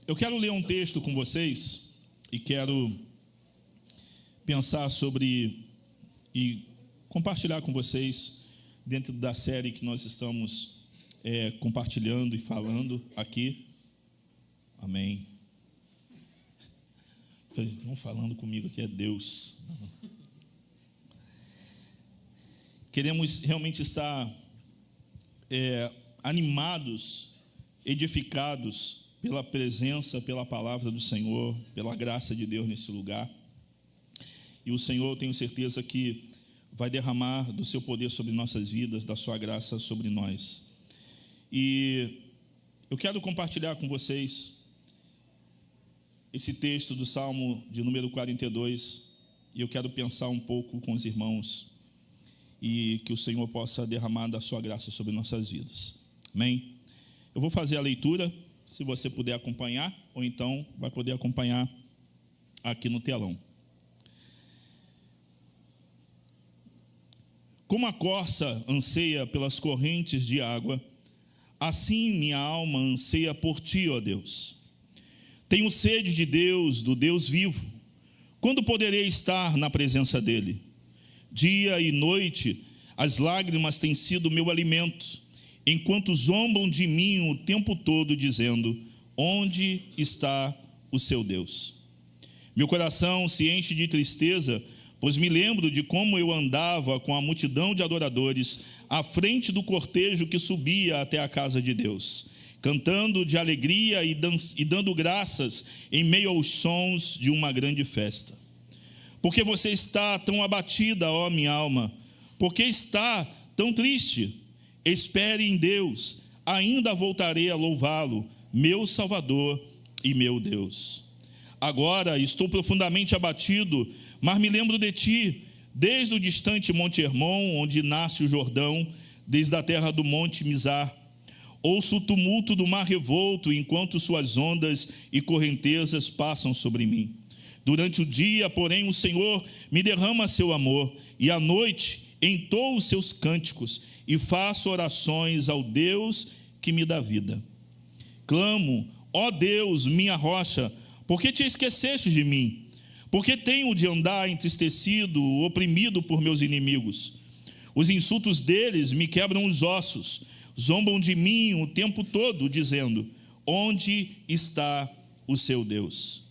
Eu quero ler um texto com vocês e quero pensar sobre e compartilhar com vocês dentro da série que nós estamos compartilhando e falando aqui. Amém. Estão falando comigo que é Deus. Queremos realmente estar animados, edificados pela presença, pela palavra do Senhor, pela graça de Deus nesse lugar. E o Senhor, tenho certeza que vai derramar do seu poder sobre nossas vidas, da sua graça sobre nós. E eu quero compartilhar com vocês esse texto do Salmo de número 42, e eu quero pensar um pouco com os irmãos, e que o Senhor possa derramar da sua graça sobre nossas vidas. Amém? Eu vou fazer a leitura, se você puder acompanhar, ou então vai poder acompanhar aqui no telão. Como a corça anseia pelas correntes de água, assim minha alma anseia por ti, ó Deus. Tenho sede de Deus, do Deus vivo. Quando poderei estar na presença dele? Dia e noite, as lágrimas têm sido meu alimento, enquanto zombam de mim o tempo todo, dizendo: onde está o seu Deus? Meu coração se enche de tristeza, pois me lembro de como eu andava com a multidão de adoradores à frente do cortejo que subia até a casa de Deus, cantando de alegria e dando graças em meio aos sons de uma grande festa. Porque você está tão abatida, ó minha alma? Por que está tão triste? Espere em Deus, ainda voltarei a louvá-lo, meu Salvador e meu Deus. Agora estou profundamente abatido, mas me lembro de ti, desde o distante Monte Hermon, onde nasce o Jordão, desde a terra do Monte Mizar. Ouço o tumulto do mar revolto, enquanto suas ondas e correntezas passam sobre mim. Durante o dia, porém, o Senhor me derrama seu amor, e à noite entoo os seus cânticos, e faço orações ao Deus que me dá vida. Clamo: ó Deus, minha rocha, por que te esqueceste de mim? Por que tenho de andar entristecido, oprimido por meus inimigos? Os insultos deles me quebram os ossos, zombam de mim o tempo todo, dizendo: onde está o seu Deus?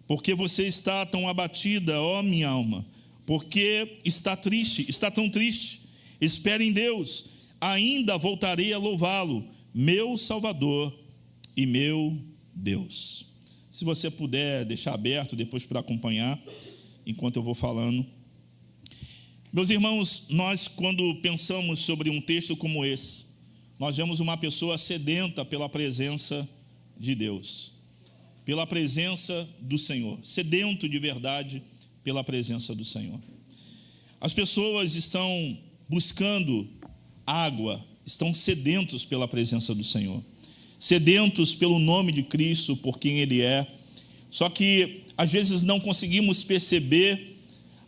Porque você está tão abatida, ó minha alma? Porque está triste, está tão triste? Espere em Deus, ainda voltarei a louvá-lo, meu Salvador e meu Deus. Se você puder deixar aberto depois para acompanhar, enquanto eu vou falando. Meus irmãos, nós quando pensamos sobre um texto como esse, nós vemos uma pessoa sedenta pela presença de Deus, pela presença do Senhor, sedento de verdade pela presença do Senhor. As pessoas estão buscando água, estão sedentos pela presença do Senhor, sedentos pelo nome de Cristo, por quem Ele é. Só que às vezes não conseguimos perceber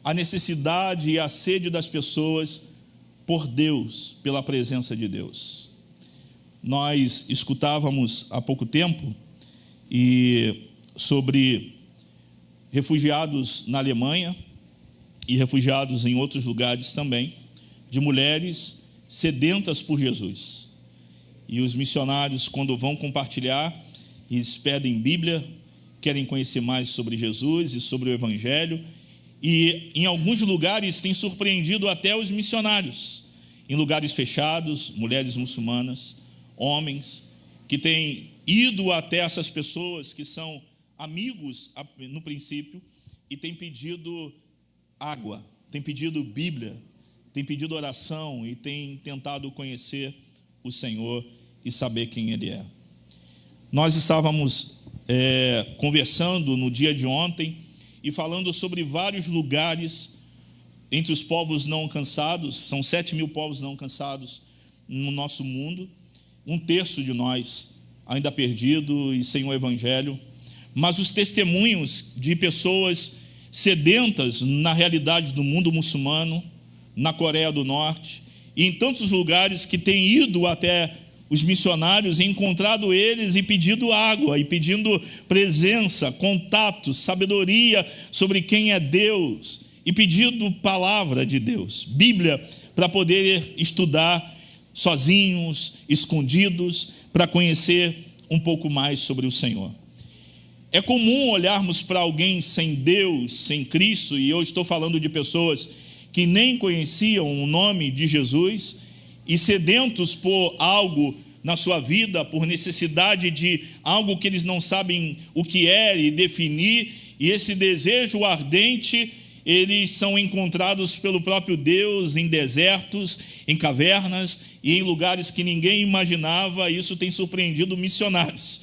a necessidade e a sede das pessoas por Deus, pela presença de Deus. Nós escutávamos há pouco tempo sobre refugiados na Alemanha e refugiados em outros lugares também, de mulheres sedentas por Jesus. E os missionários, quando vão compartilhar, eles pedem Bíblia, querem conhecer mais sobre Jesus e sobre o Evangelho, e em alguns lugares tem surpreendido até os missionários, em lugares fechados, mulheres muçulmanas, homens, que têm ido até essas pessoas que são amigos no princípio, e têm pedido água, têm pedido Bíblia, têm pedido oração e têm tentado conhecer o Senhor e saber quem Ele é. Nós estávamos conversando no dia de ontem e falando sobre vários lugares entre os povos não alcançados. São 7.000 povos não alcançados no nosso mundo, 1/3 de nós ainda perdido e sem o Evangelho, mas os testemunhos de pessoas sedentas na realidade do mundo muçulmano, na Coreia do Norte, e em tantos lugares que têm ido até os missionários e encontrado eles e pedido água, e pedindo presença, contato, sabedoria sobre quem é Deus, e pedindo palavra de Deus, Bíblia, para poder estudar sozinhos, escondidos, para conhecer um pouco mais sobre o Senhor. É comum olharmos para alguém sem Deus, sem Cristo, e eu estou falando de pessoas que nem conheciam o nome de Jesus, e sedentos por algo na sua vida, por necessidade de algo que eles não sabem o que é e definir, e esse desejo ardente, eles são encontrados pelo próprio Deus em desertos, em cavernas e em lugares que ninguém imaginava. Isso tem surpreendido missionários.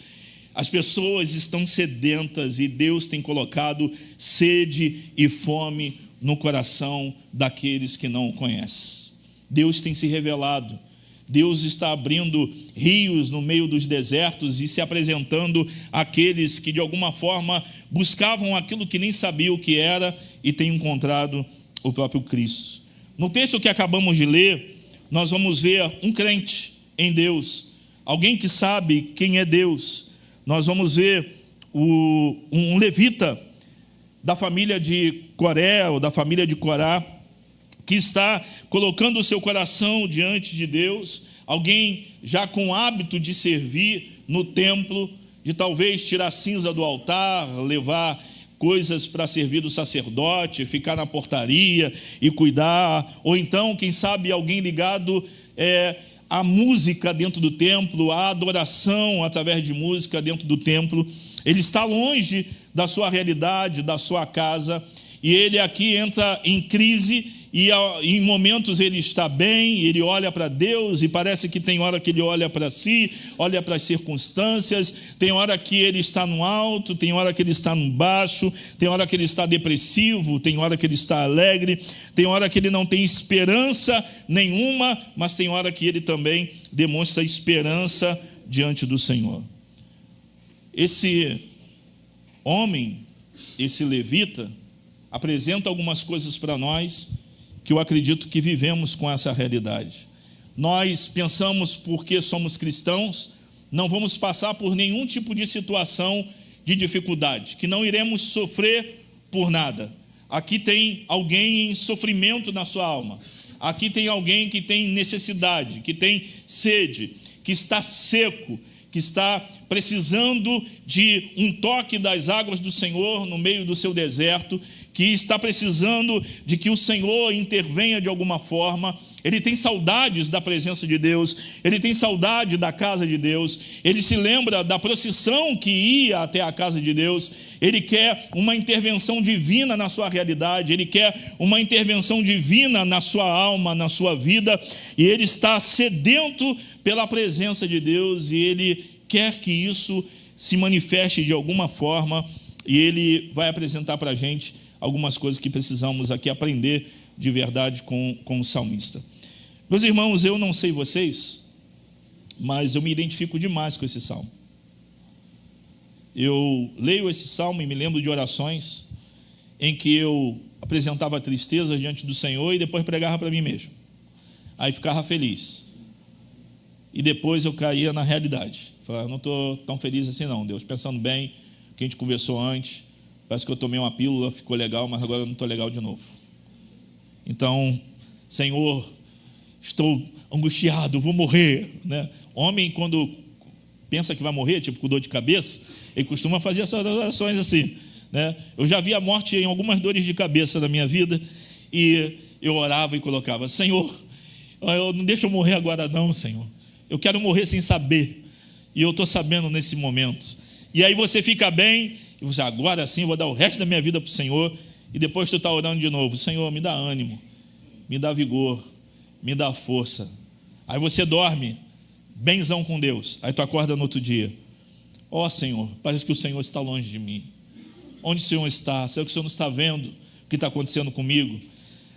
As pessoas estão sedentas e Deus tem colocado sede e fome no coração daqueles que não o conhecem. Deus tem se revelado. Deus está abrindo rios no meio dos desertos e se apresentando àqueles que de alguma forma buscavam aquilo que nem sabiam o que era e têm encontrado o próprio Cristo. No texto que acabamos de ler, nós vamos ver um crente em Deus, alguém que sabe quem é Deus. Nós vamos ver um levita da família de Coré, ou da família de Corá, que está colocando o seu coração diante de Deus, alguém já com hábito de servir no templo, de talvez tirar cinza do altar, levar coisas para servir do sacerdote, ficar na portaria e cuidar, ou então, quem sabe, alguém ligado à música dentro do templo, à adoração através de música dentro do templo. Ele está longe da sua realidade, da sua casa, e ele aqui entra em crise, e em momentos ele está bem, ele olha para Deus, e parece que tem hora que ele olha para si, olha para as circunstâncias, tem hora que ele está no alto, tem hora que ele está no baixo, tem hora que ele está depressivo, tem hora que ele está alegre, tem hora que ele não tem esperança nenhuma, mas tem hora que ele também demonstra esperança diante do Senhor. Esse homem, esse levita, apresenta algumas coisas para nós, que eu acredito que vivemos com essa realidade. Nós pensamos, porque somos cristãos, não vamos passar por nenhum tipo de situação de dificuldade, que não iremos sofrer por nada. Aqui tem alguém em sofrimento na sua alma, aqui tem alguém que tem necessidade, que tem sede, que está seco, que está precisando de um toque das águas do Senhor no meio do seu deserto, que está precisando de que o Senhor intervenha de alguma forma. Ele tem saudades da presença de Deus, ele tem saudade da casa de Deus, ele se lembra da procissão que ia até a casa de Deus, ele quer uma intervenção divina na sua realidade, ele quer uma intervenção divina na sua alma, na sua vida, e ele está sedento pela presença de Deus, e ele quer que isso se manifeste de alguma forma, e ele vai apresentar para a gente algumas coisas que precisamos aqui aprender de verdade com o salmista. Meus irmãos, eu não sei vocês, mas eu me identifico demais com esse salmo. Eu leio esse salmo e me lembro de orações em que eu apresentava tristeza diante do Senhor e depois pregava para mim mesmo. Aí ficava feliz. E depois eu caía na realidade. Falava, não estou tão feliz assim não, Deus. Pensando bem, o que a gente conversou antes, parece que eu tomei uma pílula, ficou legal, mas agora eu não estou legal de novo. Então, Senhor, estou angustiado, vou morrer, né? Homem, quando pensa que vai morrer, tipo com dor de cabeça, ele costuma fazer essas orações assim, né? Eu já vi a morte em algumas dores de cabeça na minha vida, e eu orava e colocava, Senhor, não deixa eu morrer agora não, Senhor. Eu quero morrer sem saber, e eu estou sabendo nesse momento. E aí você fica bem, e você, agora sim, eu vou dar o resto da minha vida para o Senhor, e depois tu está orando de novo, Senhor, me dá ânimo, me dá vigor, me dá força. Aí você dorme, benzão com Deus, aí tu acorda no outro dia, ó Senhor, parece que o Senhor está longe de mim. Onde o Senhor está? Será que o Senhor não está vendo o que está acontecendo comigo?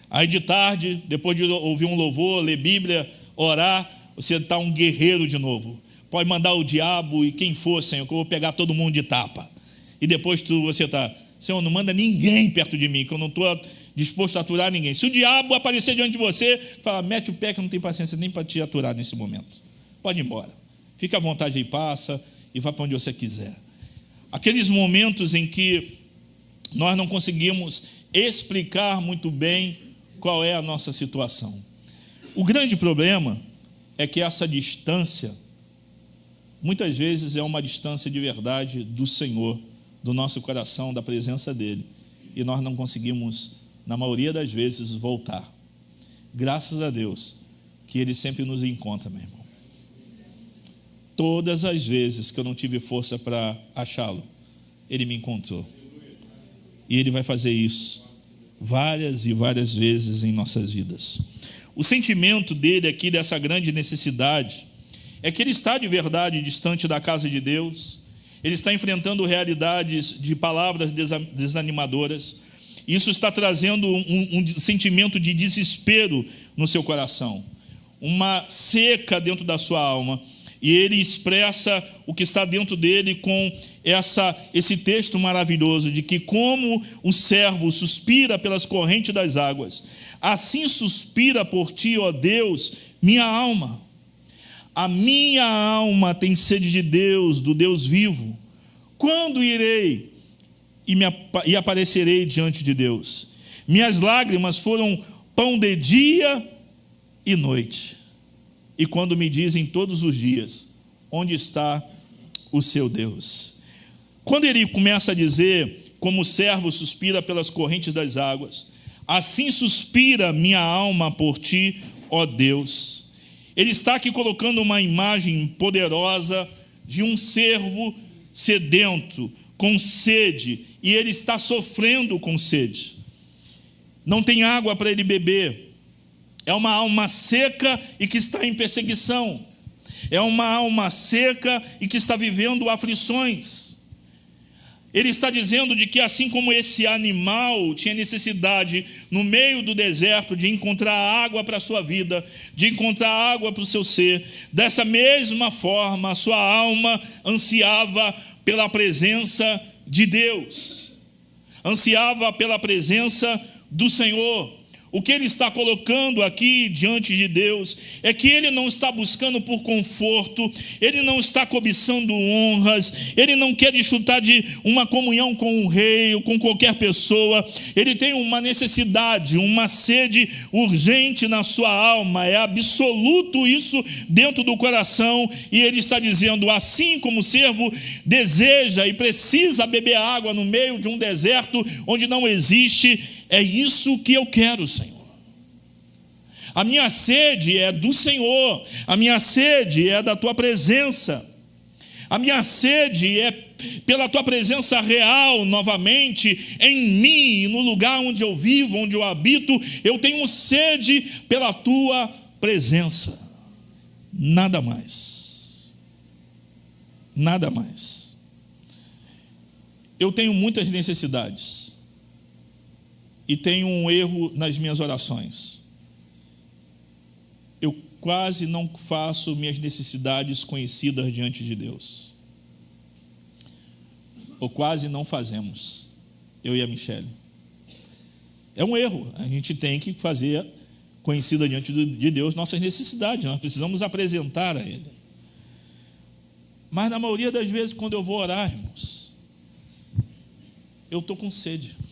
Aí de tarde, depois de ouvir um louvor, ler Bíblia, orar, você está um guerreiro de novo. Pode mandar o diabo e quem for, Senhor, que eu vou pegar todo mundo de tapa. E depois você está, Senhor, não manda ninguém perto de mim, que eu não estou disposto a aturar ninguém. Se o diabo aparecer diante de você, fala, mete o pé que eu não tenho paciência nem para te aturar nesse momento. Pode ir embora. Fica à vontade aí, passa e vá para onde você quiser. Aqueles momentos em que nós não conseguimos explicar muito bem qual é a nossa situação. O grande problema é que essa distância, muitas vezes, é uma distância de verdade do Senhor, do nosso coração, da presença dEle. E nós não conseguimos, na maioria das vezes, voltar. Graças a Deus, que Ele sempre nos encontra, meu irmão. Todas as vezes que eu não tive força para achá-lo, Ele me encontrou. E Ele vai fazer isso várias e várias vezes em nossas vidas. O sentimento dele aqui, dessa grande necessidade, é que ele está de verdade distante da casa de Deus, ele está enfrentando realidades de palavras desanimadoras, isso está trazendo um sentimento de desespero no seu coração, uma seca dentro da sua alma, e ele expressa o que está dentro dele com esse texto maravilhoso de que como o servo suspira pelas correntes das águas, assim suspira por ti, ó Deus, minha alma. A minha alma tem sede de Deus, do Deus vivo. Quando irei e aparecerei diante de Deus? Minhas lágrimas foram pão de dia e noite. E quando me dizem todos os dias, onde está o seu Deus? Quando ele começa a dizer, como o servo suspira pelas correntes das águas, assim suspira minha alma por ti, ó Deus. Ele está aqui colocando uma imagem poderosa de um servo sedento, com sede, e ele está sofrendo com sede. Não tem água para ele beber. É uma alma seca e que está em perseguição. É uma alma seca e que está vivendo aflições. Ele está dizendo de que assim como esse animal tinha necessidade no meio do deserto de encontrar água para a sua vida, de encontrar água para o seu ser, dessa mesma forma a sua alma ansiava pela presença de Deus, ansiava pela presença do Senhor. O que ele está colocando aqui diante de Deus é que ele não está buscando por conforto, ele não está cobiçando honras, ele não quer desfrutar de uma comunhão com o rei ou com qualquer pessoa. Ele tem uma necessidade, uma sede urgente na sua alma, é absoluto isso dentro do coração, e ele está dizendo, assim como o servo deseja e precisa beber água no meio de um deserto onde não existe, é isso que eu quero, Senhor. A minha sede é do Senhor, a minha sede é da tua presença, a minha sede é pela tua presença real novamente em mim, no lugar onde eu vivo, onde eu habito. Eu tenho sede pela tua presença, nada mais, nada mais. Eu tenho muitas necessidades e tenho um erro nas minhas orações. Eu quase não faço minhas necessidades conhecidas diante de Deus. Ou quase não fazemos, eu e a Michele. É um erro, a gente tem que fazer conhecida diante de Deus nossas necessidades, nós precisamos apresentar a Ele. Mas na maioria das vezes, quando eu vou orar, irmãos, eu estou com sede.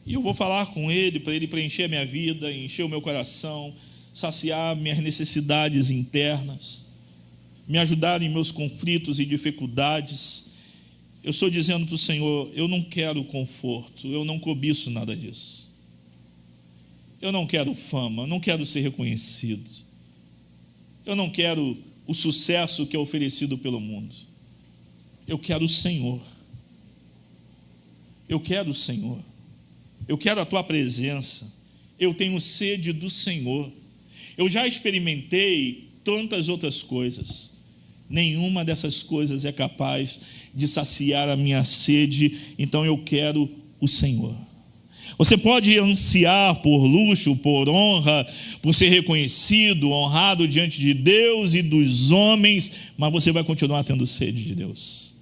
E eu vou falar com Ele, para Ele preencher a minha vida, encher o meu coração, saciar minhas necessidades internas, me ajudar em meus conflitos e dificuldades. Eu estou dizendo para o Senhor, eu não quero conforto, eu não cobiço nada disso. Eu não quero fama, eu não quero ser reconhecido. Eu não quero o sucesso que é oferecido pelo mundo. Eu quero o Senhor. Eu quero o Senhor. Eu quero a tua presença. Eu tenho sede do Senhor. Eu já experimentei tantas outras coisas. Nenhuma dessas coisas é capaz de saciar a minha sede. Então eu quero o Senhor. Você pode ansiar por luxo, por honra, por ser reconhecido, honrado diante de Deus e dos homens, mas você vai continuar tendo sede de Deus.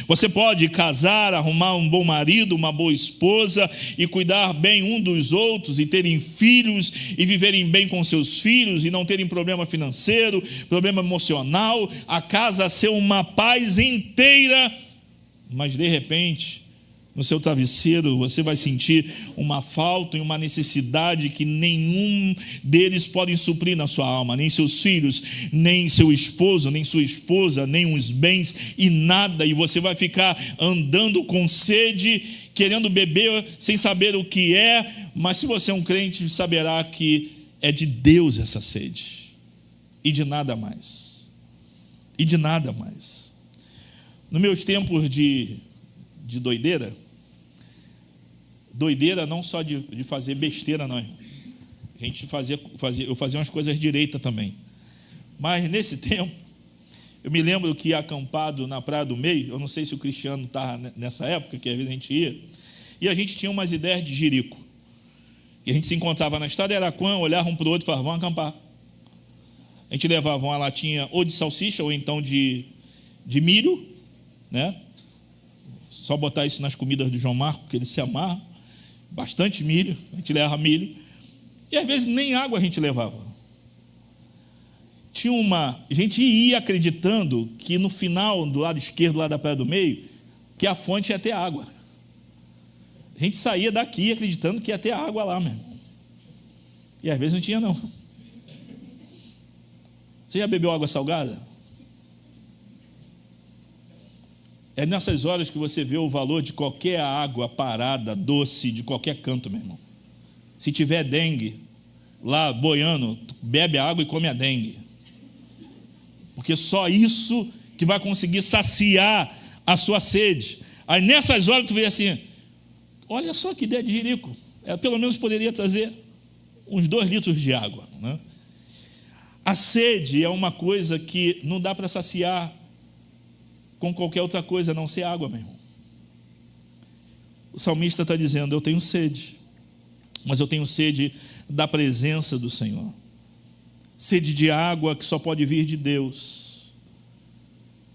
Você pode casar, arrumar um bom marido, uma boa esposa e cuidar bem um dos outros e terem filhos e viverem bem com seus filhos e não terem problema financeiro, problema emocional, a casa ser uma paz inteira, mas de repente, no seu travesseiro, você vai sentir uma falta e uma necessidade que nenhum deles podem suprir na sua alma, nem seus filhos, nem seu esposo, nem sua esposa, nem os bens e nada, e você vai ficar andando com sede, querendo beber sem saber o que é, mas se você é um crente, saberá que é de Deus essa sede, e de nada mais, e de nada mais. Nos meus tempos de doideira não só de fazer besteira, não. A gente eu fazia umas coisas direitas também. Mas nesse tempo, eu me lembro que ia acampado na Praia do Meio, eu não sei se o Cristiano estava nessa época, que às vezes a gente ia, e a gente tinha umas ideias de jirico. E a gente se encontrava na estrada de Araquã, olhava um para o outro e falava, vamos acampar. A gente levava uma latinha ou de salsicha ou então de milho, né? Só botar isso nas comidas do João Marco, porque ele se amarra. Bastante milho, a gente leva milho. E às vezes nem água a gente levava. A gente ia acreditando que no final, do lado esquerdo, lá da Praia do Meio, que a fonte ia ter água. A gente saía daqui acreditando que ia ter água lá mesmo. E às vezes não tinha, não. Você já bebeu água salgada? É nessas horas que você vê o valor de qualquer água parada, doce, de qualquer canto, meu irmão. Se tiver dengue, lá boiando, bebe a água e come a dengue. Porque só isso que vai conseguir saciar a sua sede. Aí nessas horas tu vê assim, olha só que ideia de jirico. Pelo menos poderia trazer uns 2 litros de água, né? A sede é uma coisa que não dá para saciar com qualquer outra coisa, a não ser água, meu irmão. O salmista está dizendo, eu tenho sede, mas eu tenho sede da presença do Senhor. Sede de água que só pode vir de Deus.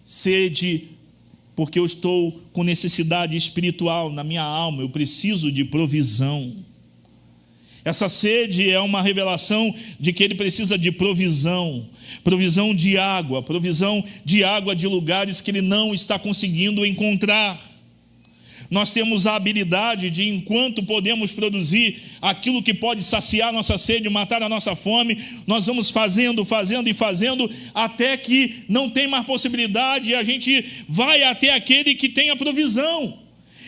Sede porque eu estou com necessidade espiritual na minha alma, eu preciso de provisão. Essa sede é uma revelação de que ele precisa de provisão de água de lugares que ele não está conseguindo encontrar. Nós temos a habilidade de, enquanto podemos produzir aquilo que pode saciar nossa sede, matar a nossa fome, nós vamos fazendo, até que não tem mais possibilidade e a gente vai até aquele que tem a provisão.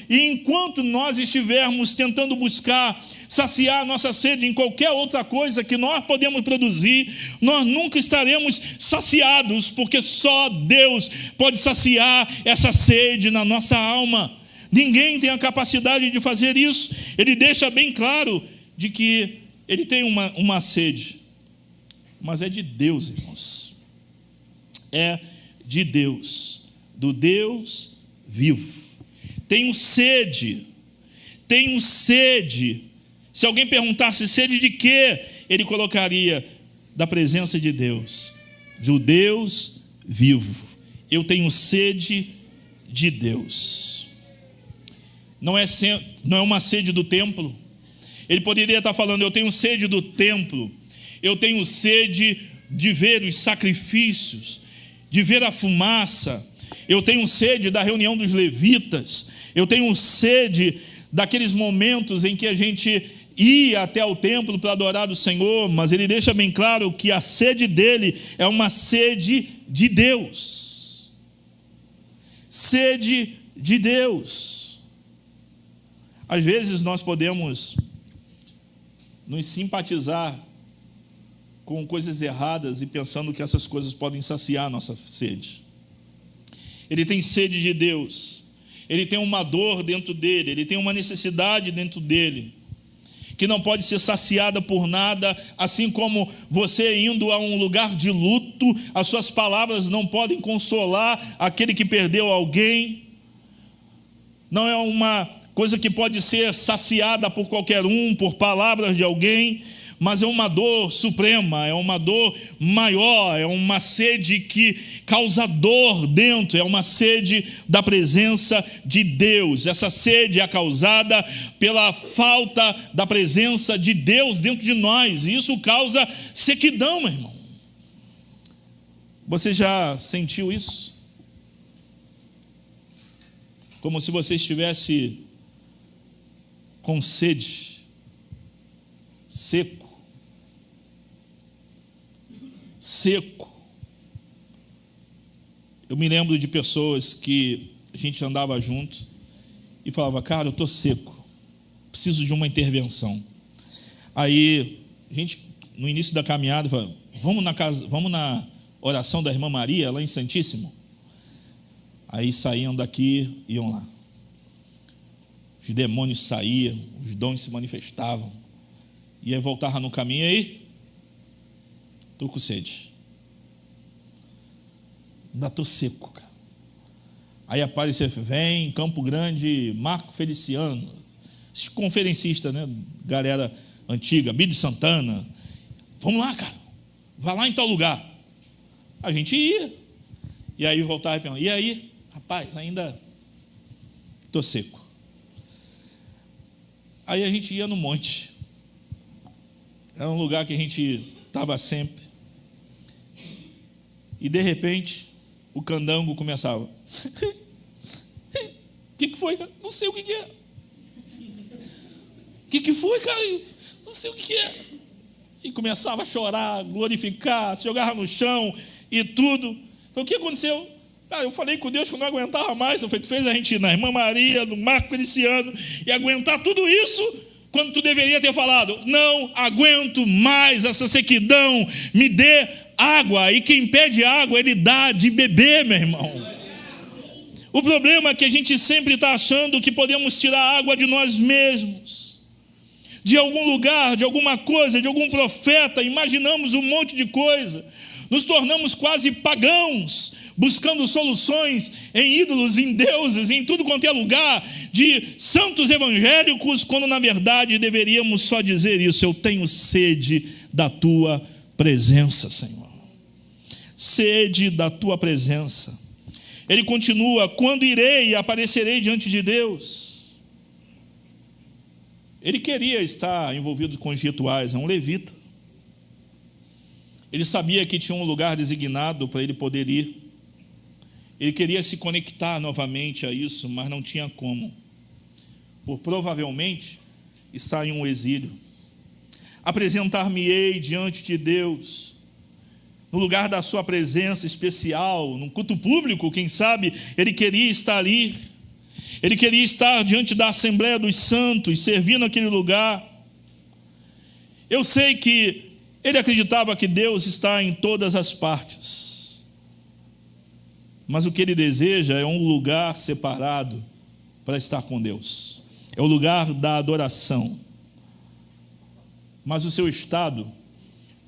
E enquanto nós estivermos tentando buscar saciar a nossa sede em qualquer outra coisa que nós podemos produzir, nós nunca estaremos saciados, porque só Deus pode saciar essa sede na nossa alma. Ninguém tem a capacidade de fazer isso. Ele deixa bem claro de que ele tem uma sede, mas é de Deus, irmãos. É de Deus, do Deus vivo. Tenho sede. Se alguém perguntasse sede de quê, ele colocaria da presença de Deus, do Deus vivo. Eu tenho sede de Deus. Não é uma sede do templo. Ele poderia estar falando, eu tenho sede do templo, eu tenho sede de ver os sacrifícios, de ver a fumaça, eu tenho sede da reunião dos levitas, eu tenho sede daqueles momentos em que a gente ia até o templo para adorar o Senhor, mas ele deixa bem claro que a sede dele é uma sede de Deus. Sede de Deus. Às vezes nós podemos nos simpatizar com coisas erradas e pensando que essas coisas podem saciar a nossa sede. Ele tem sede de Deus, ele tem uma dor dentro dele, ele tem uma necessidade dentro dele, que não pode ser saciada por nada, assim como você indo a um lugar de luto, as suas palavras não podem consolar aquele que perdeu alguém, não é uma coisa que pode ser saciada por qualquer um, por palavras de alguém. mas é uma dor suprema, é uma dor maior, é uma sede que causa dor dentro, é uma sede da presença de Deus. Essa sede é causada pela falta da presença de Deus dentro de nós, e isso causa sequidão, meu irmão. Você já sentiu isso? Como se você estivesse com sede, seco. Eu me lembro de pessoas que a gente andava junto e falava: cara, eu estou seco, preciso de uma intervenção. Aí, a gente, no início da caminhada, falava: vamos na oração da irmã Maria, lá em Santíssimo. Aí saíam daqui, iam lá. Os demônios saíam, os dons se manifestavam. E aí voltava no caminho, e aí, estou com sede. Ainda estou seco, cara. Aí apareceu, vem Campo Grande, Marco Feliciano, esses conferencistas, né? Galera antiga, Bíblia Santana. Vamos lá, cara, vai lá em tal lugar. A gente ia. E aí voltava e perguntava: e aí, rapaz, ainda estou seco. Aí a gente ia no monte. Era um lugar que a gente estava sempre. E de repente, o candango começava: o que foi, cara? Não sei o que é. O que foi, cara? Não sei o que é. E começava a chorar, glorificar, se jogava no chão e tudo. Falei: o que aconteceu? Cara, eu falei com Deus que eu não aguentava mais. Eu falei: tu fez a gente ir na irmã Maria, no Marco Feliciano, e aguentar tudo isso, quando tu deveria ter falado: não aguento mais essa sequidão, me dê água. E quem pede água, ele dá de beber, meu irmão. O problema é que a gente sempre está achando que podemos tirar água de nós mesmos, de algum lugar, de alguma coisa, de algum profeta. Imaginamos um monte de coisa, nos tornamos quase pagãos, buscando soluções em ídolos, em deuses, em tudo quanto é lugar, de santos evangélicos, quando na verdade deveríamos só dizer isso: eu tenho sede da tua presença, Senhor. Sede da tua presença. Ele continua: quando irei e aparecerei diante de Deus. Ele queria estar envolvido com os rituais, é um levita. Ele sabia que tinha um lugar designado para ele poder ir. Ele queria se conectar novamente a isso, mas não tinha como, por provavelmente estar em um exílio. Apresentar-me-ei diante de Deus, no lugar da sua presença especial, num culto público, quem sabe. Ele queria estar ali, ele queria estar diante da Assembleia dos Santos, servindo aquele lugar. Eu sei que ele acreditava que Deus está em todas as partes, mas o que ele deseja é um lugar separado para estar com Deus. É o lugar da adoração. Mas o seu estado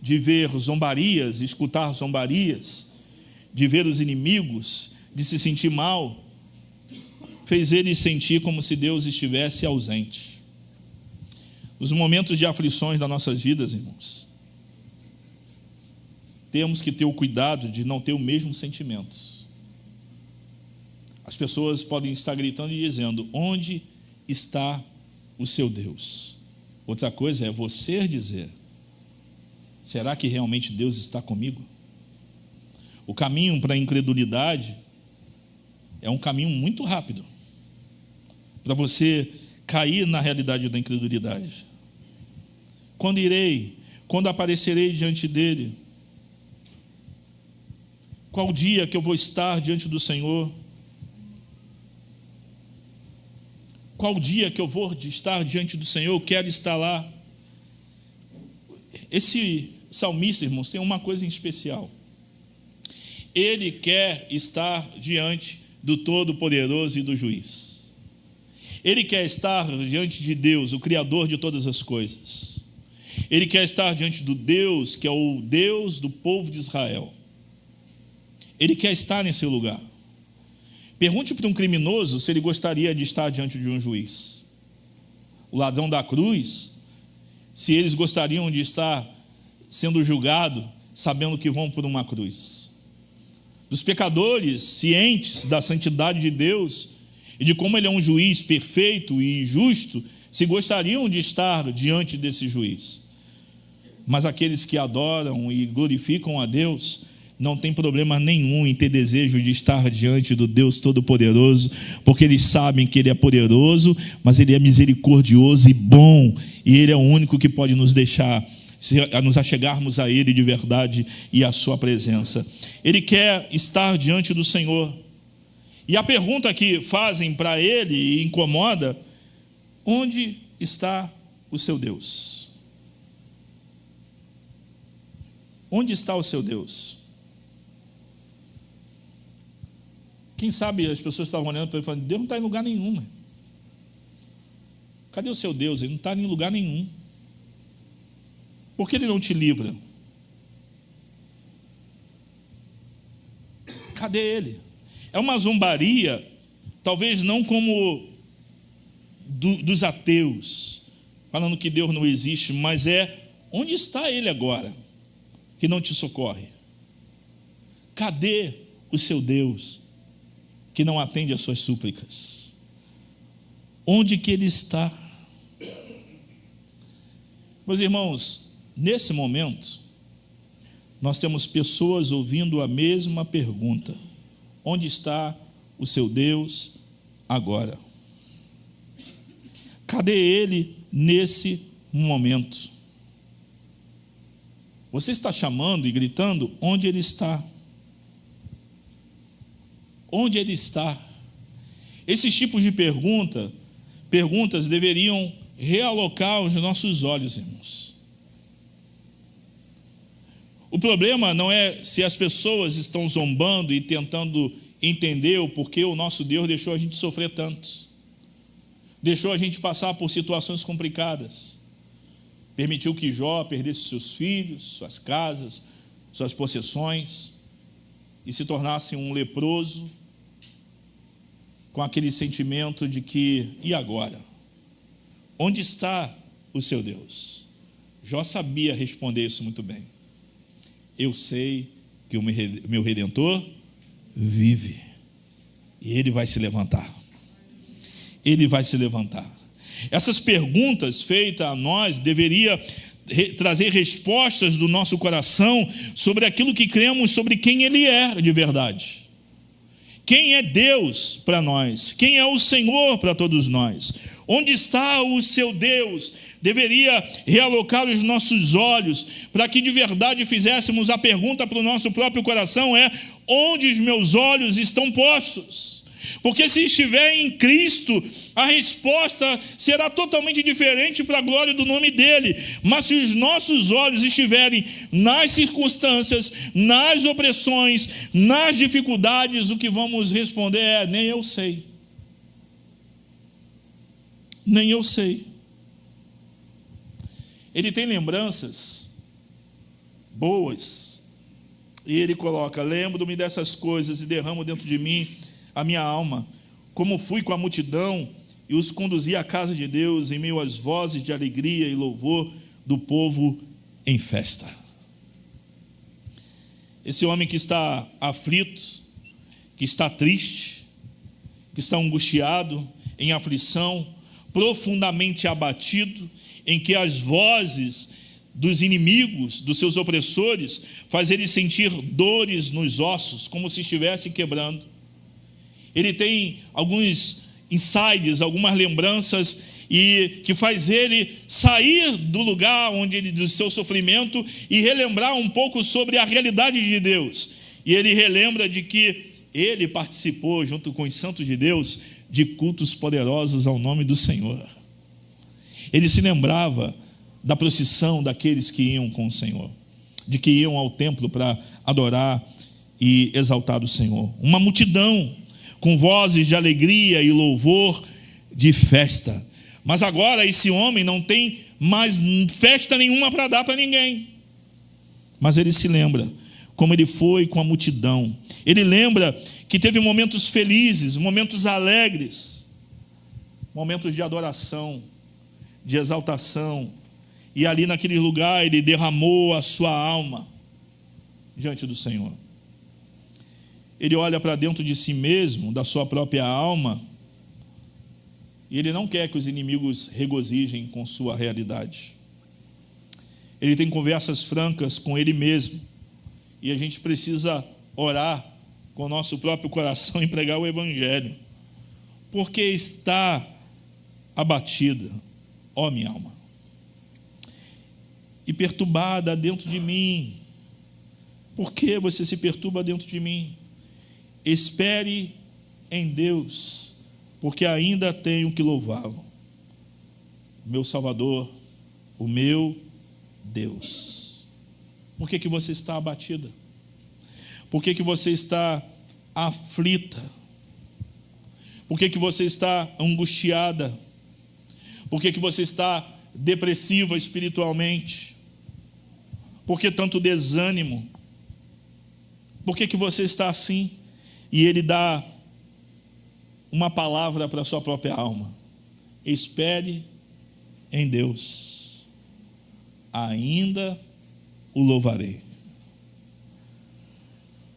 de ver zombarias, escutar zombarias, de ver os inimigos, de se sentir mal, fez ele sentir como se Deus estivesse ausente. Nos momentos de aflições das nossas vidas, irmãos, temos que ter o cuidado de não ter o mesmo sentimento. As pessoas podem estar gritando e dizendo: onde está o seu Deus? Outra coisa é você dizer: será que realmente Deus está comigo? O caminho para a incredulidade é um caminho muito rápido para você cair na realidade da incredulidade. Quando irei, quando aparecerei diante dele? Qual dia que eu vou estar diante do Senhor? Qual dia que eu vou estar diante do Senhor? Eu quero estar lá. Esse salmista, irmãos, tem uma coisa em especial. Ele quer estar diante do Todo-Poderoso e do Juiz. Ele quer estar diante de Deus, o Criador de todas as coisas. Ele quer estar diante do Deus, que é o Deus do povo de Israel. Ele quer estar nesse lugar. Pergunte para um criminoso se ele gostaria de estar diante de um juiz. O ladrão da cruz, se eles gostariam de estar sendo julgados, sabendo que vão por uma cruz. Dos pecadores, cientes da santidade de Deus e de como Ele é um juiz perfeito e justo, se gostariam de estar diante desse juiz. Mas aqueles que adoram e glorificam a Deus não tem problema nenhum em ter desejo de estar diante do Deus Todo-Poderoso, porque eles sabem que Ele é poderoso, mas Ele é misericordioso e bom, e Ele é o único que pode nos deixar, nos achegarmos a Ele de verdade e à sua presença. Ele quer estar diante do Senhor. E a pergunta que fazem para ele e incomoda: onde está o seu Deus? Onde está o seu Deus? Quem sabe as pessoas estavam olhando para ele e falando: Deus não está em lugar nenhum. Né? Cadê o seu Deus? Ele não está em lugar nenhum. Por que Ele não te livra? Cadê Ele? É uma zombaria, talvez não como dos ateus, falando que Deus não existe, mas onde está Ele agora, que não te socorre? Cadê o seu Deus, que não atende às suas súplicas? Onde que Ele está? Meus irmãos, nesse momento, nós temos pessoas ouvindo a mesma pergunta: onde está o seu Deus agora? Cadê Ele nesse momento? Você está chamando e gritando: onde Ele está? Onde Ele está? Esses tipos de perguntas deveriam realocar os nossos olhos, irmãos. O problema não é se as pessoas estão zombando e tentando entender o porquê o nosso Deus deixou a gente sofrer tanto, deixou a gente passar por situações complicadas, permitiu que Jó perdesse seus filhos, suas casas, suas possessões e se tornasse um leproso, com aquele sentimento de que: e agora? Onde está o seu Deus? Jó sabia responder isso muito bem. Eu sei que o meu Redentor vive, e Ele vai se levantar. Ele vai se levantar. Essas perguntas feitas a nós deveriam trazer respostas do nosso coração sobre aquilo que cremos, sobre quem Ele é de verdade. Quem é Deus para nós? Quem é o Senhor para todos nós? Onde está o seu Deus? Deveria realocar os nossos olhos para que de verdade fizéssemos a pergunta para o nosso próprio coração: onde os meus olhos estão postos? Porque se estiver em Cristo, a resposta será totalmente diferente para a glória do nome dEle. Mas se os nossos olhos estiverem nas circunstâncias, nas opressões, nas dificuldades, o que vamos responder é: nem eu sei. Nem eu sei. Ele tem lembranças boas, e ele coloca: lembro-me dessas coisas e derramo dentro de mim a minha alma, como fui com a multidão e os conduzi à casa de Deus em meio às vozes de alegria e louvor do povo em festa. Esse homem que está aflito, que está triste, que está angustiado, em aflição, profundamente abatido, em que as vozes dos inimigos, dos seus opressores, faz ele sentir dores nos ossos, como se estivesse quebrando. Ele tem alguns insights, algumas lembranças, e que faz ele sair do lugar do seu sofrimento e relembrar um pouco sobre a realidade de Deus. E ele relembra de que ele participou, junto com os santos de Deus, de cultos poderosos ao nome do Senhor. Ele se lembrava da procissão daqueles que iam com o Senhor, de que iam ao templo para adorar e exaltar o Senhor. Uma multidão com vozes de alegria e louvor, de festa. Mas agora esse homem não tem mais festa nenhuma para dar para ninguém. Mas ele se lembra como ele foi com a multidão. Ele lembra que teve momentos felizes, momentos alegres, momentos de adoração, de exaltação. e ali naquele lugar ele derramou a sua alma diante do Senhor. Ele olha para dentro de si mesmo, da sua própria alma, e ele não quer que os inimigos regozijem com sua realidade. Ele tem conversas francas com ele mesmo, e a gente precisa orar com o nosso próprio coração e pregar o Evangelho. Porque está abatida, ó minha alma, e perturbada dentro de mim. Por que você se perturba dentro de mim? Espere em Deus, porque ainda tenho que louvá-lo, meu Salvador, o meu Deus. Por que você está abatida? Por que você está aflita? Por que você está angustiada? Por que você está depressiva espiritualmente? Por que tanto desânimo? Por que você está assim? E ele dá uma palavra para a sua própria alma: espere em Deus, ainda o louvarei.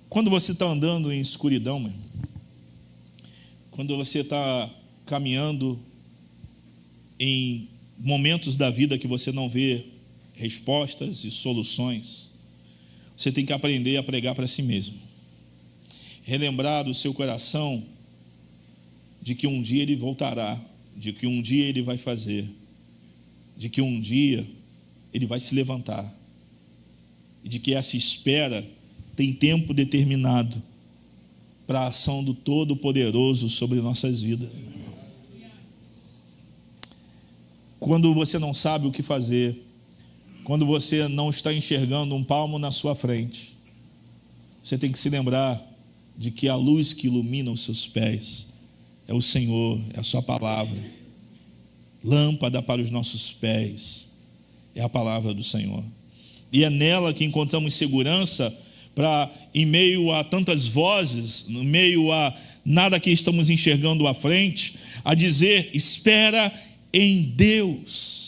Quando você está andando em escuridão, meu irmão, quando você está caminhando em momentos da vida que você não vê respostas e soluções, você tem que aprender a pregar para si mesmo. Relembrar do seu coração de que um dia ele voltará, de que um dia ele vai fazer, de que um dia ele vai se levantar, e de que essa espera tem tempo determinado para a ação do Todo-Poderoso sobre nossas vidas. Quando você não sabe o que fazer, quando você não está enxergando um palmo na sua frente, você tem que se lembrar de que a luz que ilumina os seus pés é o Senhor, é a sua palavra. Lâmpada para os nossos pés é a palavra do Senhor. E é nela que encontramos segurança para, em meio a tantas vozes, no meio a nada que estamos enxergando à frente, a dizer: espera em Deus.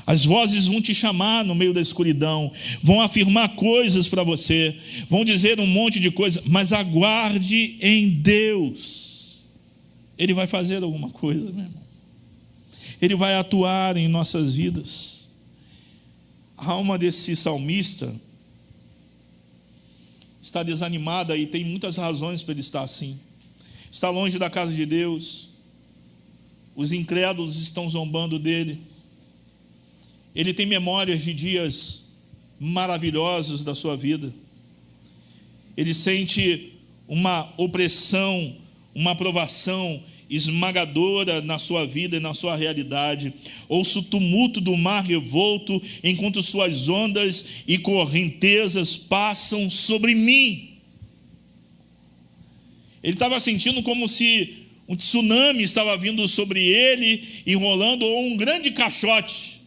As vozes vão te chamar no meio da escuridão, vão afirmar coisas para você, vão dizer um monte de coisa, mas aguarde em Deus. Ele vai fazer alguma coisa, meu irmão. Ele vai atuar em nossas vidas. A alma desse salmista está desanimada e tem muitas razões para ele estar assim. Está longe da casa de Deus, os incrédulos estão zombando dele, ele tem memórias de dias maravilhosos da sua vida, ele sente uma opressão, uma provação esmagadora na sua vida e na sua realidade. Ouço o tumulto do mar revolto, enquanto suas ondas e correntezas passam sobre mim. Ele estava sentindo como se um tsunami estava vindo sobre ele, enrolando, ou um grande caixote.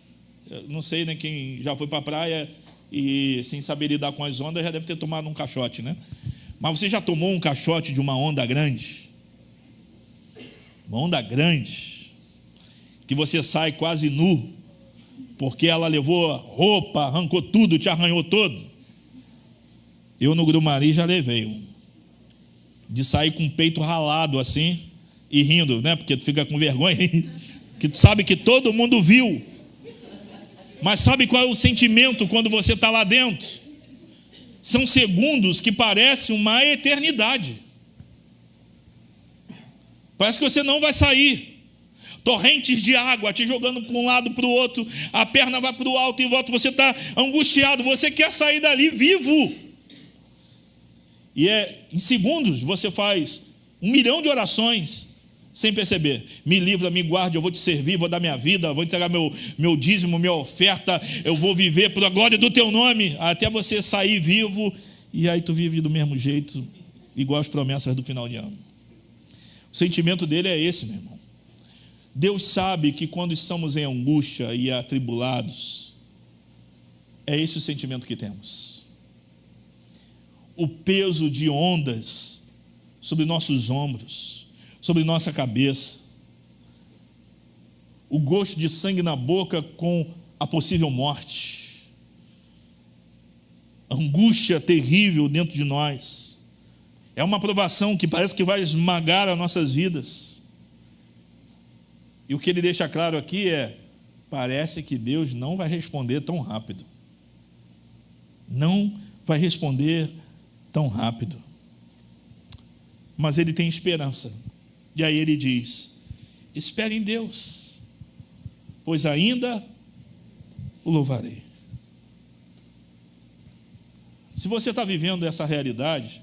Eu não sei, né, quem já foi para a praia e sem saber lidar com as ondas já deve ter tomado um caixote, né? Mas você já tomou um caixote de uma onda grande? Uma onda grande, que você sai quase nu, porque ela levou roupa, arrancou tudo, te arranhou todo. Eu no Grumari já levei um, de sair com o peito ralado assim, e rindo, né? Porque tu fica com vergonha, que tu sabe que todo mundo viu. Mas sabe qual é o sentimento quando você está lá dentro? São segundos que parecem uma eternidade. Parece que você não vai sair. Torrentes de água te jogando para um lado, para o outro, a perna vai para o alto e volta, você está angustiado, você quer sair dali vivo. E em segundos você faz 1 milhão de orações sem perceber. Me livra, me guarde, eu vou te servir, vou dar minha vida, vou entregar meu dízimo, minha oferta, eu vou viver para a glória do teu nome, até você sair vivo, e aí tu vive do mesmo jeito, igual as promessas do final de ano. O sentimento dele é esse, meu irmão. Deus sabe que quando estamos em angústia e atribulados, é esse o sentimento que temos. O peso de ondas sobre nossos ombros, sobre nossa cabeça. o gosto de sangue na boca com a possível morte, angústia terrível dentro de nós. É uma provação que parece que vai esmagar as nossas vidas. E o que ele deixa claro aqui é: parece que Deus não vai responder tão rápido. Não vai responder tão rápido. Mas ele tem esperança. E aí ele diz: espere em Deus, pois ainda o louvarei. Se você está vivendo essa realidade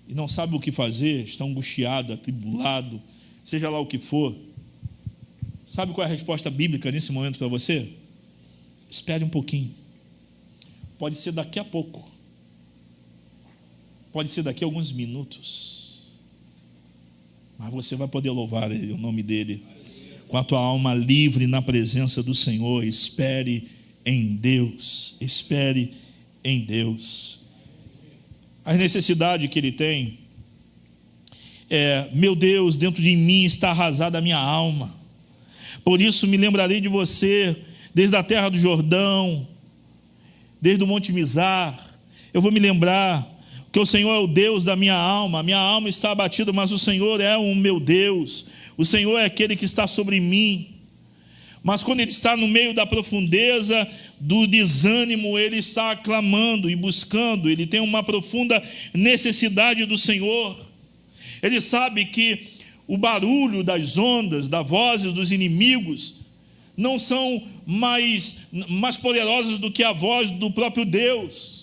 e não sabe o que fazer, está angustiado, atribulado, seja lá o que for, sabe qual é a resposta bíblica nesse momento para você? Espere um pouquinho. Pode ser daqui a pouco, pode ser daqui a alguns minutos, mas você vai poder louvar Ele, o nome dEle, com a tua alma livre na presença do Senhor. Espere em Deus, espere em Deus. A necessidade que ele tem é: meu Deus, dentro de mim está arrasada a minha alma, por isso me lembrarei de você, desde a terra do Jordão, desde o Monte Mizar. Eu vou me lembrar que o Senhor é o Deus da minha alma está abatida, mas o Senhor é o meu Deus, o Senhor é aquele que está sobre mim. Mas quando ele está no meio da profundeza do desânimo, ele está clamando e buscando, ele tem uma profunda necessidade do Senhor. Ele sabe que o barulho das ondas, das vozes dos inimigos, não são mais poderosas do que a voz do próprio Deus.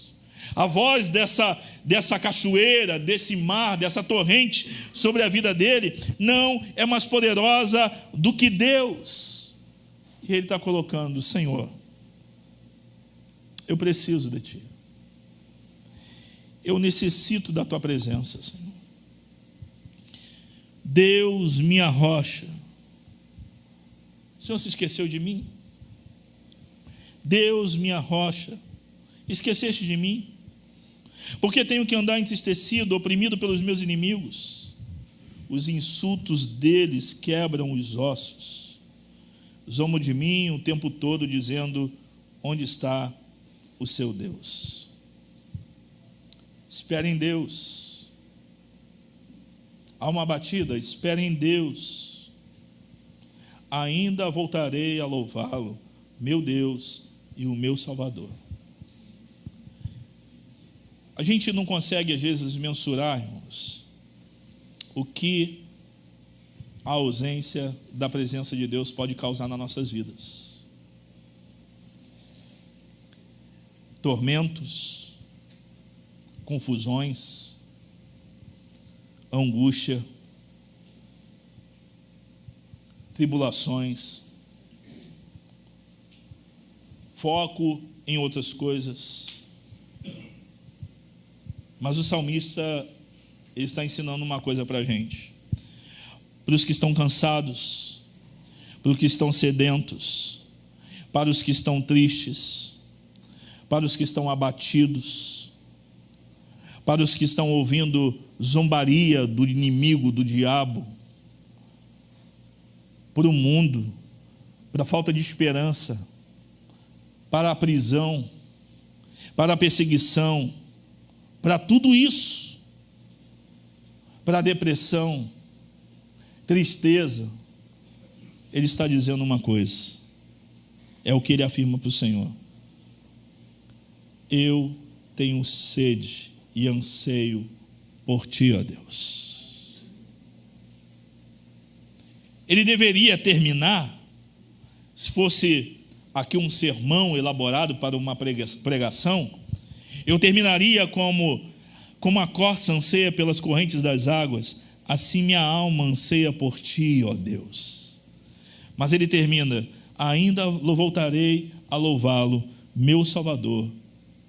A voz dessa cachoeira, desse mar, dessa torrente sobre a vida dele, não é mais poderosa do que Deus. E ele está colocando: Senhor, eu preciso de Ti. Eu necessito da Tua presença, Senhor. Deus, minha rocha. O Senhor se esqueceu de mim? Deus, minha rocha, esqueceste de mim? Porque tenho que andar entristecido, oprimido pelos meus inimigos. Os insultos deles quebram os ossos. Zombam de mim o tempo todo, dizendo: onde está o seu Deus? Espere em Deus. Alma abatida, espere em Deus. Ainda voltarei a louvá-lo, meu Deus e o meu Salvador. A gente não consegue, às vezes, mensurar, irmãos, o que a ausência da presença de Deus pode causar nas nossas vidas. Tormentos, confusões, angústia, tribulações, foco em outras coisas. Mas o salmista, ele está ensinando uma coisa para a gente: para os que estão cansados, para os que estão sedentos, para os que estão tristes, para os que estão abatidos, para os que estão ouvindo zombaria do inimigo, do diabo, para o mundo, para a falta de esperança, para a prisão, para a perseguição, para tudo isso, para a depressão, tristeza, ele está dizendo uma coisa, é o que ele afirma para o Senhor: eu tenho sede e anseio por Ti, ó Deus. Ele deveria terminar, se fosse aqui um sermão elaborado para uma pregação, eu terminaria como a corça anseia pelas correntes das águas, assim minha alma anseia por Ti, ó Deus. Mas ele termina: ainda voltarei a louvá-lo, meu Salvador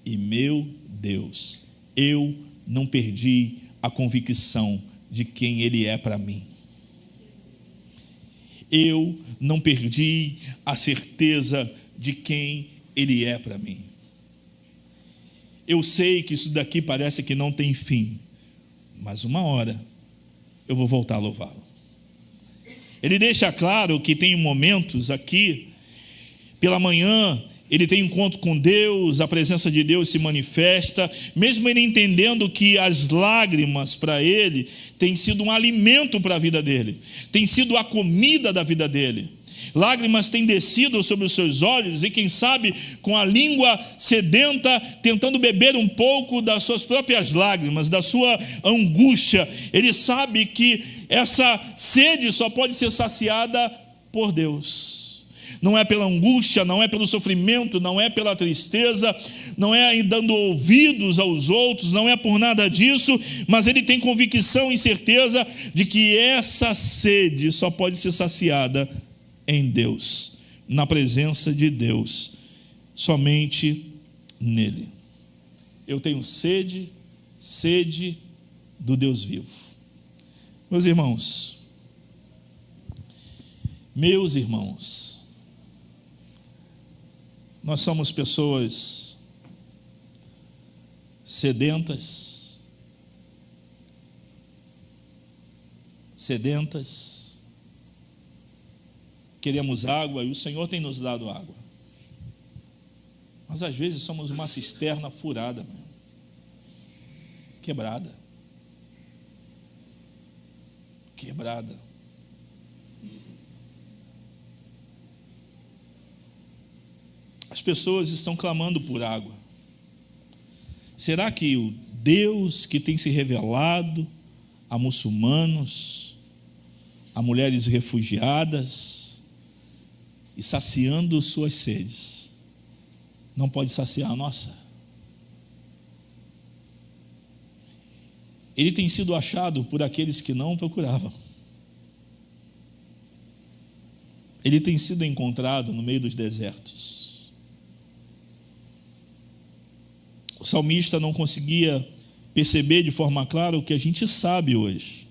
e meu Deus. Eu não perdi a convicção de quem Ele é para mim. Eu não perdi a certeza de quem Ele é para mim. Eu sei que isso daqui parece que não tem fim, mas uma hora eu vou voltar a louvá-lo. Ele deixa claro que tem momentos aqui, pela manhã, ele tem encontro com Deus, a presença de Deus se manifesta, mesmo ele entendendo que as lágrimas para ele têm sido um alimento para a vida dele, tem sido a comida da vida dele. Lágrimas têm descido sobre os seus olhos e, quem sabe, com a língua sedenta, tentando beber um pouco das suas próprias lágrimas, da sua angústia. Ele sabe que essa sede só pode ser saciada por Deus. Não é pela angústia, não é pelo sofrimento, não é pela tristeza, não é dando ouvidos aos outros, não é por nada disso, mas ele tem convicção e certeza de que essa sede só pode ser saciada em Deus, na presença de Deus, somente nele. Eu tenho sede do Deus vivo. Meus irmãos, nós somos pessoas sedentas, queremos água e o Senhor tem nos dado água, mas às vezes somos uma cisterna furada, quebrada. As pessoas estão clamando por água. Será que o Deus que tem se revelado a muçulmanos, a mulheres refugiadas e saciando suas sedes, não pode saciar a nossa? Ele tem sido achado por aqueles que não o procuravam. Ele tem sido encontrado no meio dos desertos. O salmista não conseguia perceber de forma clara o que a gente sabe hoje.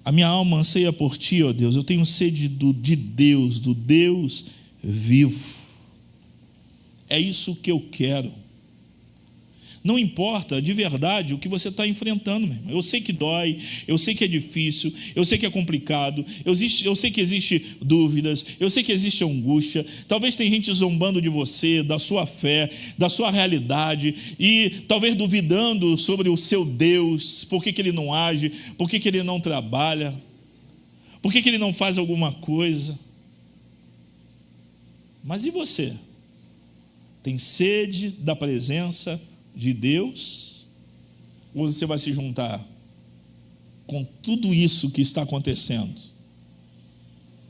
A minha alma anseia por ti, ó Deus. Eu tenho sede de Deus, do Deus vivo. É isso que eu quero. Não importa de verdade o que você está enfrentando, meu irmão. Eu sei que dói, eu sei que é difícil, eu sei que é complicado, eu sei que existe dúvidas, eu sei que existe angústia. Talvez tem gente zombando de você, da sua fé, da sua realidade, e talvez duvidando sobre o seu Deus, por que ele não age, por que ele não trabalha, por que ele não faz alguma coisa. Mas e você? Tem sede da presença de Deus? Ou você vai se juntar com tudo isso que está acontecendo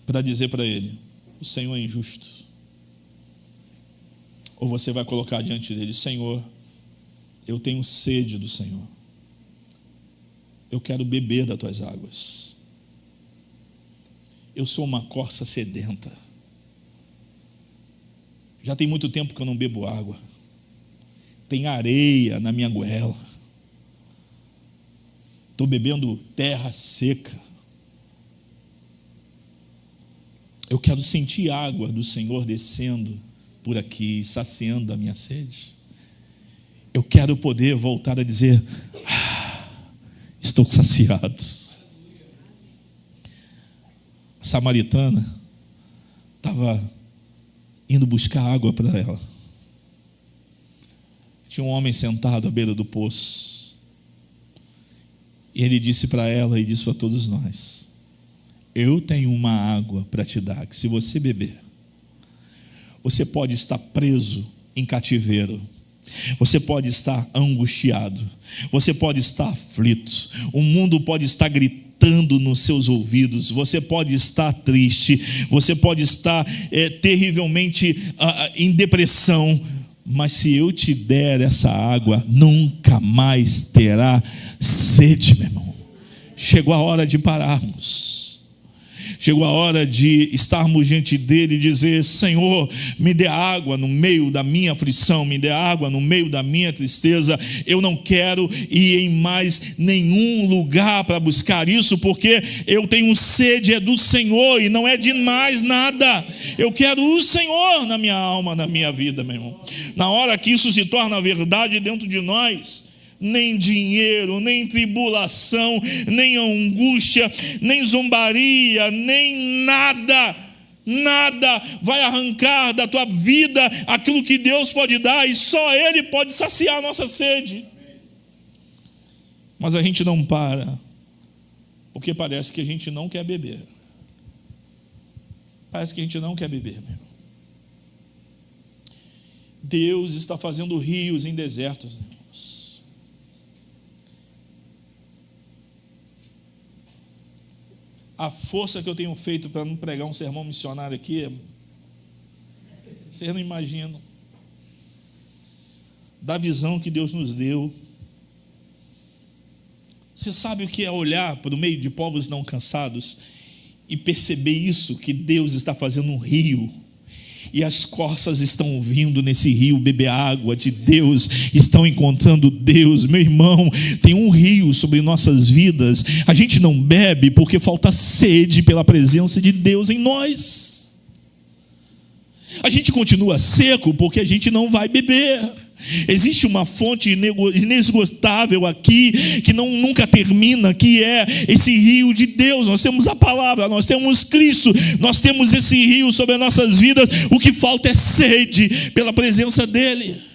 para dizer para ele: o Senhor é injusto? Ou você vai colocar diante dele: Senhor, eu tenho sede do Senhor, eu quero beber das tuas águas, eu sou uma corça sedenta, já tem muito tempo que eu não bebo água, tem areia na minha goela, estou bebendo terra seca. Eu quero sentir a água do Senhor descendo por aqui, saciando a minha sede. Eu quero poder voltar a dizer: estou saciado. A samaritana estava indo buscar água para ela. Tinha um homem sentado à beira do poço, e ele disse para ela e disse para todos nós: eu tenho uma água para te dar, que se você beber, você pode estar preso em cativeiro, você pode estar angustiado, você pode estar aflito, o mundo pode estar gritando nos seus ouvidos, você pode estar triste, você pode estar terrivelmente em depressão, mas se eu te der essa água, nunca mais terá sede, meu irmão. Chegou a hora de pararmos. Chegou a hora de estarmos diante dele e dizer: Senhor, me dê água no meio da minha aflição, me dê água no meio da minha tristeza. Eu não quero ir em mais nenhum lugar para buscar isso, porque eu tenho sede do Senhor e não é de mais nada. Eu quero o Senhor na minha alma, na minha vida, meu irmão. Na hora que isso se torna verdade dentro de nós nem dinheiro, nem tribulação, nem angústia, nem zombaria, nem nada vai arrancar da tua vida aquilo que Deus pode dar, e só Ele pode saciar a nossa sede. Mas a gente não para, porque parece que a gente não quer beber. Parece que a gente não quer beber, meu. Deus está fazendo rios em desertos, irmãos. A força que eu tenho feito para não pregar um sermão missionário aqui, vocês não imaginam. Da visão que Deus nos deu. Você sabe o que é olhar para o meio de povos não cansados e perceber isso, que Deus está fazendo um rio, e as corças estão vindo nesse rio beber água de Deus, estão encontrando Deus. Meu irmão, tem um rio sobre nossas vidas. A gente não bebe porque falta sede pela presença de Deus em nós. A gente continua seco porque a gente não vai beber. Existe uma fonte inesgotável aqui, que nunca termina, que é esse rio de Deus. Nós temos a palavra, nós temos Cristo, nós temos esse rio sobre as nossas vidas. O que falta é sede pela presença dEle.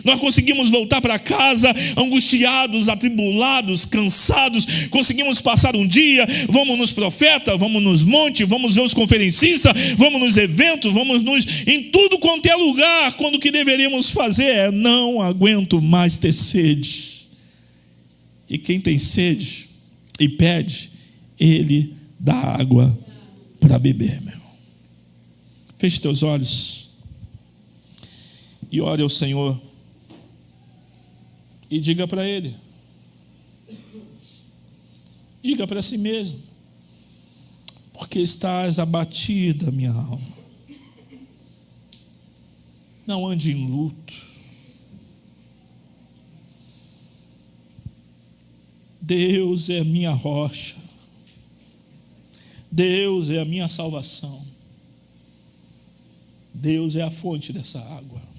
Nós conseguimos voltar para casa angustiados, atribulados, cansados. Conseguimos passar um dia, vamos nos profetas, vamos nos montes, vamos ver os conferencistas, vamos nos eventos, em tudo quanto é lugar, quando o que deveríamos fazer é: não aguento mais ter sede. E quem tem sede e pede, Ele dá água para beber, meu. Feche teus olhos e ore ao Senhor. E diga para Ele, diga para si mesmo: porque estás abatida, minha alma. Não ande em luto. Deus é a minha rocha. Deus é a minha salvação. Deus é a fonte dessa água.